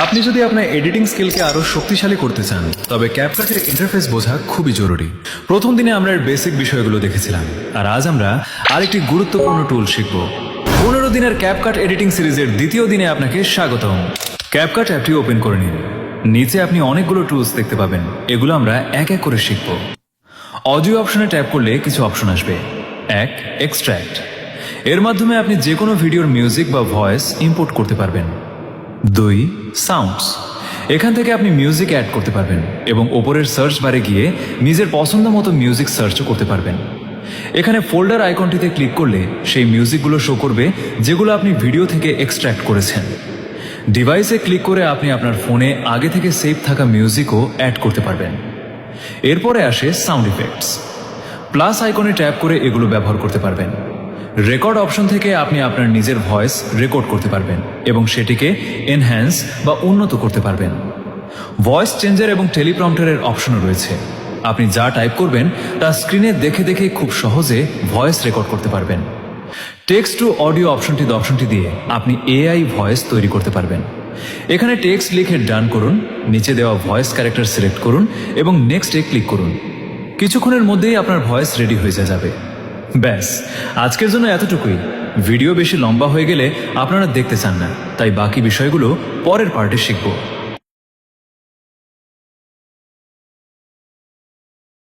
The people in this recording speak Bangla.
আপনি যদি আপনার এডিটিং স্কিলকে আরো শক্তিশালী করতে চান তবে ক্যাপকাটের ইন্টারফেস বোঝা খুবই জরুরি। প্রথম দিনে আমরা এর বেসিক বিষয়গুলো দেখেছিলাম, আর আজ আমরা আরেকটি গুরুত্বপূর্ণ টুল শিখব। 15 দিনের ক্যাপকাট এডিটিং সিরিজের দ্বিতীয় দিনে আপনাকে স্বাগতম। ক্যাপকাট অ্যাপটি ওপেন করে নিন। নিচে আপনি অনেকগুলো টুলস দেখতে পাবেন, এগুলো আমরা এক এক করে শিখব। অডিও অপশনে ট্যাপ করলে কিছু অপশন আসবে। 1. এক্সট্র্যাক্ট। এর মাধ্যমে আপনি যে কোনো ভিডিওর মিউজিক বা ভয়েস ইম্পোর্ট করতে পারবেন। 2. সাউন্ডস। এখান থেকে আপনি মিউজিক অ্যাড করতে পারবেন এবং ওপরের সার্চ বারে গিয়ে নিজের পছন্দ মতো মিউজিক সার্চও করতে পারবেন। এখানে ফোল্ডার আইকনটিতে ক্লিক করলে সেই মিউজিকগুলো শো করবে যেগুলো আপনি ভিডিও থেকে এক্সট্র্যাক্ট করেছেন। ডিভাইসে ক্লিক করে আপনি আপনার ফোনে আগে থেকে সেভ থাকা মিউজিকও অ্যাড করতে পারবেন। এরপরে আসে সাউন্ড ইফেক্টস। প্লাস আইকনে ট্যাপ করে এগুলো ব্যবহার করতে পারবেন। রেকর্ড অপশন থেকে আপনি আপনার নিজের ভয়েস রেকর্ড করতে পারবেন এবং সেটিকে এনহ্যান্স বা উন্নত করতে পারবেন। ভয়েস চেঞ্জার এবং টেলিপ্রম্পটারের অপশনও রয়েছে। আপনি যা টাইপ করবেন তা স্ক্রিনে দেখে দেখে খুব সহজে ভয়েস রেকর্ড করতে পারবেন। টেক্সট টু অডিও অপশনটি দিয়ে আপনি এআই ভয়েস তৈরি করতে পারবেন। এখানে টেক্সট লিখে ডান করুন, নিচে দেওয়া ভয়েস ক্যারেক্টার সিলেক্ট করুন এবং নেক্সটে ক্লিক করুন। কিছুক্ষণের মধ্যেই আপনার ভয়েস রেডি হয়ে যাবে। ব্যাস, আজকের জন্য এতটুকুই। ভিডিও বেশি লম্বা হয়ে গেলে আপনারা দেখতে চান না, তাই বাকি বিষয়গুলো পরের পার্টে শিখব।